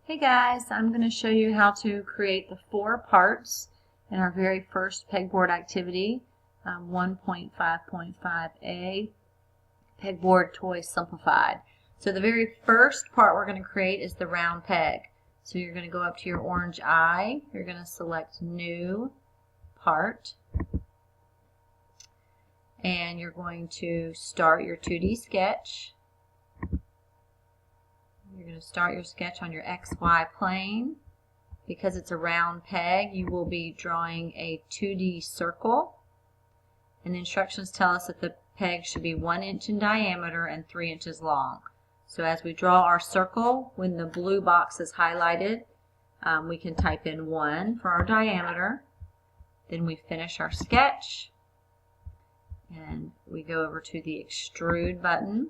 Hey guys, I'm going to show you how to create the 4 parts in our very first pegboard activity, 1.5.5a, Pegboard Toy Simplified. So the very first part we're going to create is the round peg. So you're going to go up to your orange eye, you're going to select New Part, and you're going to start your 2D sketch. You're going to start your sketch on your XY plane. Because it's a round peg, you will be drawing a 2D circle. And the instructions tell us that the peg should be 1 inch in diameter and 3 inches long. So as we draw our circle, when the blue box is highlighted, we can type in 1 for our diameter. Then we finish our sketch. And we go over to the extrude button.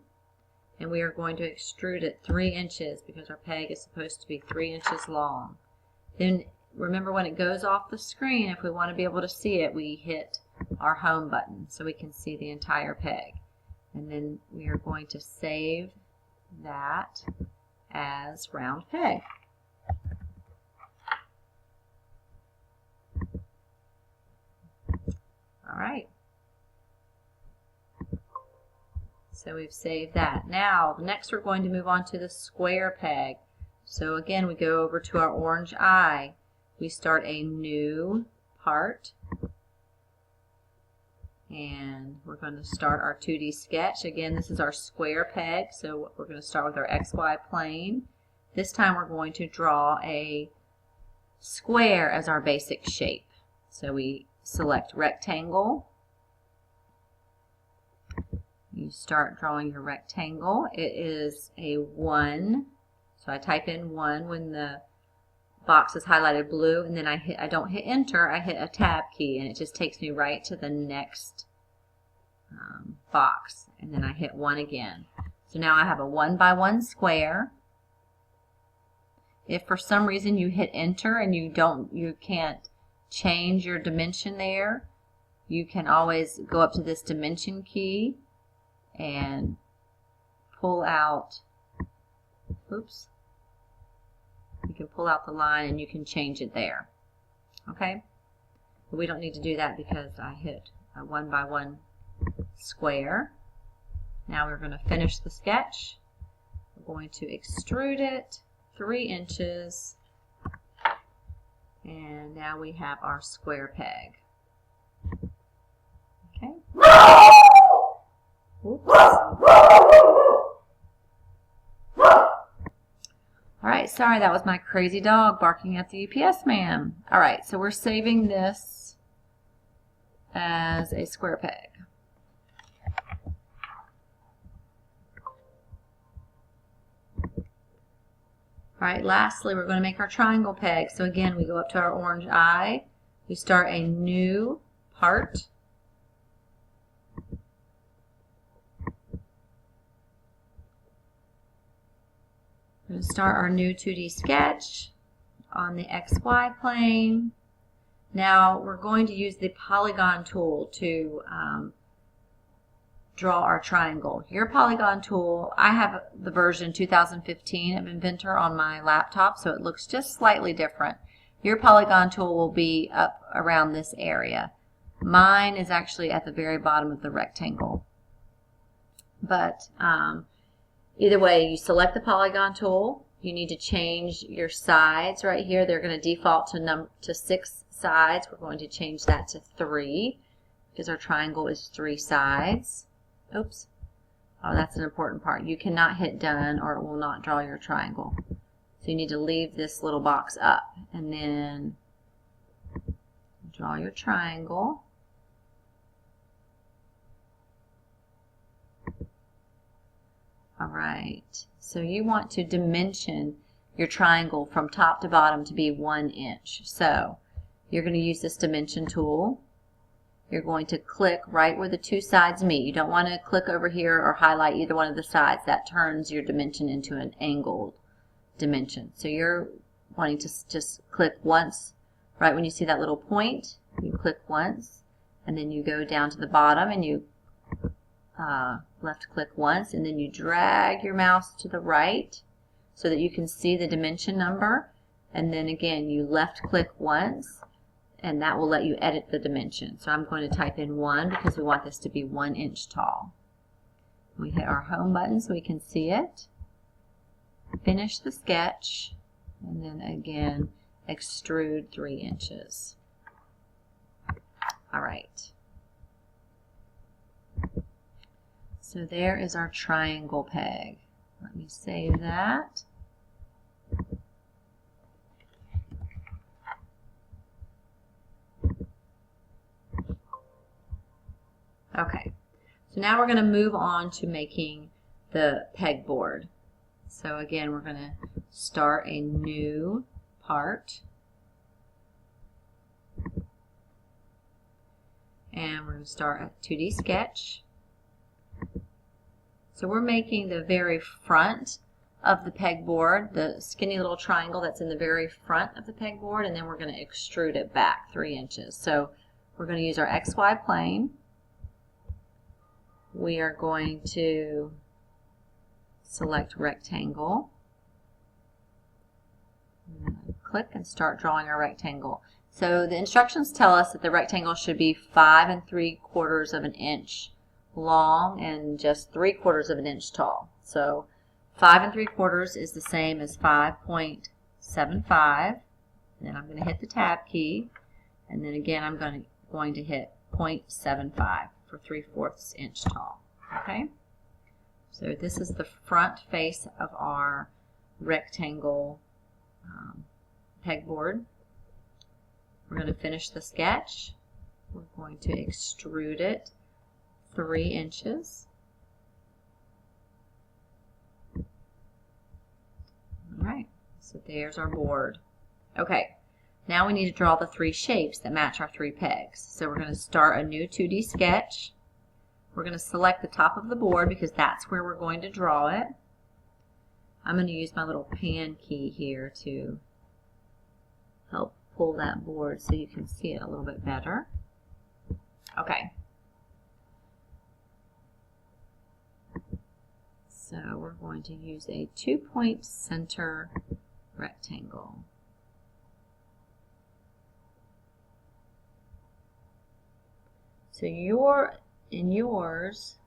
And we are going to extrude it 3 inches because our peg is supposed to be 3 inches long. Then remember, when it goes off the screen, if we want to be able to see it, we hit our home button so we can see the entire peg. And then we are going to save that as round peg. All right. So we've saved that. Now, next we're going to move on to the square peg. So again, we go over to our orange eye. We start a new part. And we're going to start our 2D sketch. Again, this is our square peg, so we're going to start with our XY plane. This time we're going to draw a square as our basic shape. So we select rectangle. You start drawing your rectangle. It is a 1. So I type in 1 when the box is highlighted blue, and then I don't hit enter, I hit a tab key, and it just takes me right to the next box, and then I hit 1 again. So now I have a 1 by 1 square. If for some reason you hit enter and you can't change your dimension there, you can always go up to this dimension key and pull out, oops, you can pull out the line and you can change it there. Okay? But we don't need to do that because I hit a 1 by 1 square. Now we're going to finish the sketch. We're going to extrude it 3 inches, and now we have our square peg. Okay? Oops. Alright, sorry, that was my crazy dog barking at the UPS man. Alright, so we're saving this as a square peg. Alright, lastly, we're going to make our triangle peg. So again, we go up to our orange eye. We start a new part. We're going to start our new 2D sketch on the XY plane. Now we're going to use the polygon tool to draw our triangle. Your polygon tool, I have the version 2015 of Inventor on my laptop, so it looks just slightly different. Your polygon tool will be up around this area. Mine is actually at the very bottom of the rectangle. But either way, you select the polygon tool. You need to change your sides right here. They're going to default to 6 sides. We're going to change that to 3 because our triangle is 3 sides. Oops. Oh, that's an important part. You cannot hit done or it will not draw your triangle. So you need to leave this little box up and then draw your triangle. Alright, so you want to dimension your triangle from top to bottom to be 1 inch. So you're going to use this dimension tool. You're going to click right where the 2 sides meet. You don't want to click over here or highlight either one of the sides. That turns your dimension into an angled dimension. So you're wanting to just click once right when you see that little point. You click once and then you go down to the bottom and you left click once, and then you drag your mouse to the right so that you can see the dimension number. And then again, you left click once, and that will let you edit the dimension. So I'm going to type in 1 because we want this to be 1 inch tall. We hit our home button so we can see it. Finish the sketch, and then again, extrude 3 inches. All right. So there is our triangle peg. Let me save that. Okay, so now we're going to move on to making the pegboard. So again, we're going to start a new part. And we're going to start a 2D sketch. So we're making the very front of the pegboard, the skinny little triangle that's in the very front of the pegboard, and then we're going to extrude it back 3 inches. So we're going to use our XY plane. We are going to select rectangle. Click and start drawing our rectangle. So the instructions tell us that the rectangle should be 5 3/4 of an inch long and just 3/4 of an inch tall. So 5 3/4 is the same as 5.75. Then I'm going to hit the tab key, and then again I'm going to hit 0.75 for 3/4 inch tall. Okay. So this is the front face of our rectangle pegboard. We're going to finish the sketch. We're going to extrude it 3 inches. All right, so there's our board. Okay, now we need to draw the 3 shapes that match our 3 pegs. So we're going to start a new 2D sketch. We're going to select the top of the board because that's where we're going to draw it. I'm going to use my little pan key here to help pull that board so you can see it a little bit better. Okay. So we're going to use a 2-point center rectangle. So in yours,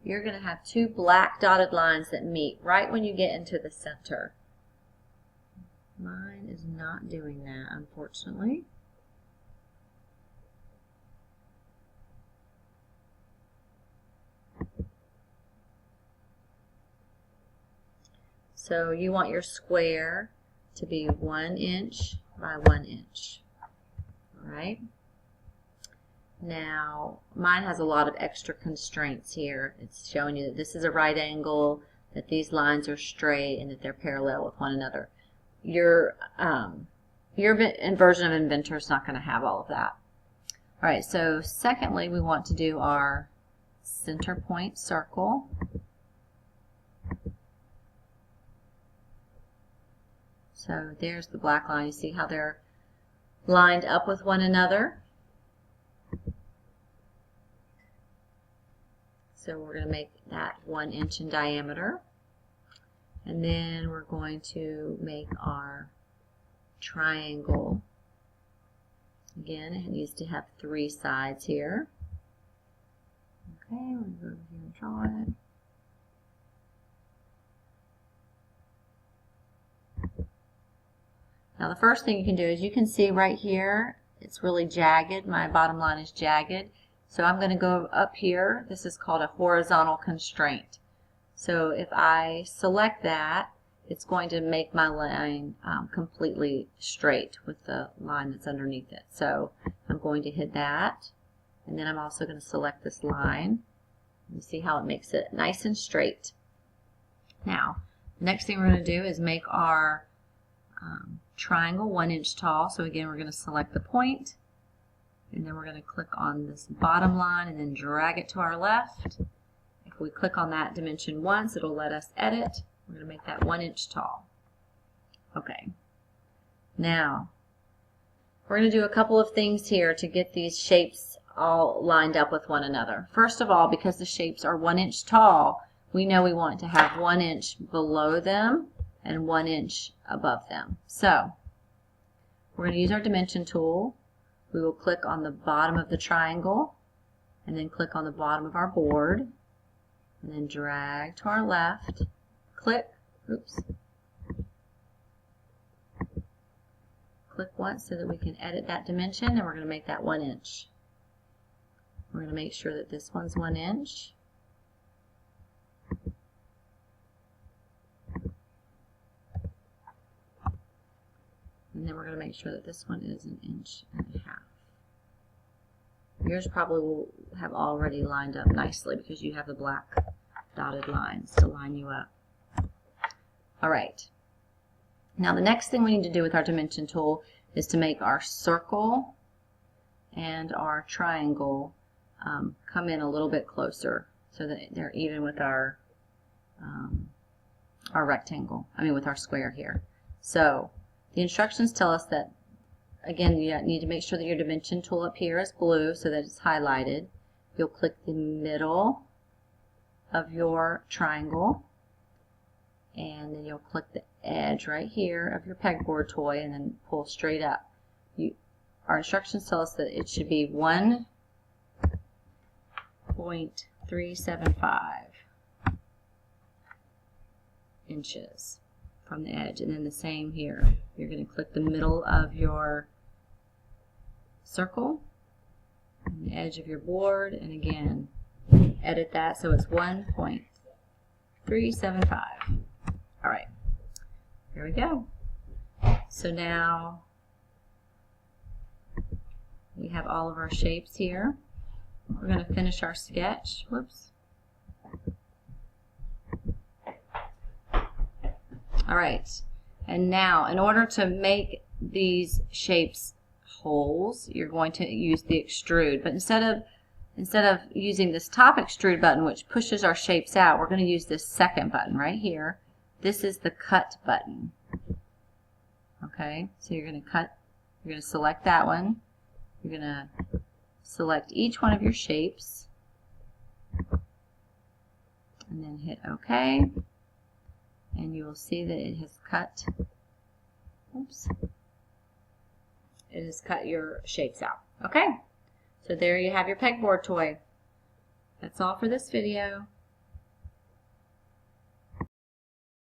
you're going to have 2 black dotted lines that meet right when you get into the center. Mine is not doing that, unfortunately. So you want your square to be 1 inch by 1 inch. All right. Now, mine has a lot of extra constraints here. It's showing you that this is a right angle, that these lines are straight, and that they're parallel with one another. Your version of Inventor is not going to have all of that. All right, so secondly, we want to do our center point circle. So there's the black line. You see how they're lined up with one another? So we're going to make that 1 inch in diameter. And then we're going to make our triangle. Again, it needs to have 3 sides here. Okay, we'll go over here and draw it. Now the first thing you can do is you can see right here, it's really jagged. My bottom line is jagged. So I'm going to go up here. This is called a horizontal constraint. So if I select that, it's going to make my line completely straight with the line that's underneath it. So I'm going to hit that, and then I'm also going to select this line. You see how it makes it nice and straight. Now, the next thing we're going to do is make our triangle 1 inch tall. So again, we're going to select the point, and then we're going to click on this bottom line and then drag it to our left. If we click on that dimension once, it'll let us edit. We're going to make that 1 inch tall. Okay. Now, we're going to do a couple of things here to get these shapes all lined up with one another. First of all, because the shapes are 1 inch tall, we know we want to have 1 inch below them and 1 inch above them. So we're going to use our dimension tool. We will click on the bottom of the triangle and then click on the bottom of our board and then drag to our left, click, oops, click once so that we can edit that dimension, and we're going to make that 1 inch. We're going to make sure that this one's 1 inch. And then we're going to make sure that this one is 1.5 inches. Yours probably will have already lined up nicely because you have the black dotted lines to line you up. All right. Now the next thing we need to do with our dimension tool is to make our circle and our triangle come in a little bit closer so that they're even with our rectangle, with our square here. So the instructions tell us that, again, you need to make sure that your dimension tool up here is blue so that it's highlighted. You'll click the middle of your triangle, and then you'll click the edge right here of your pegboard toy and then pull straight up. Our instructions tell us that it should be 1.375 inches from the edge, and then the same here. You're going to click the middle of your circle, and the edge of your board, and again edit that so it's 1.375. All right, here we go. So now we have all of our shapes here. We're going to finish our sketch. Whoops. All right, and now in order to make these shapes holes, you're going to use the extrude. But instead of using this top extrude button, which pushes our shapes out, we're going to use this second button right here. This is the cut button. Okay, so you're going to select that one. You're going to select each one of your shapes and then hit OK. And you will see that it has cut, oops, it has cut your shapes out. Okay, so there you have your pegboard toy. That's all for this video.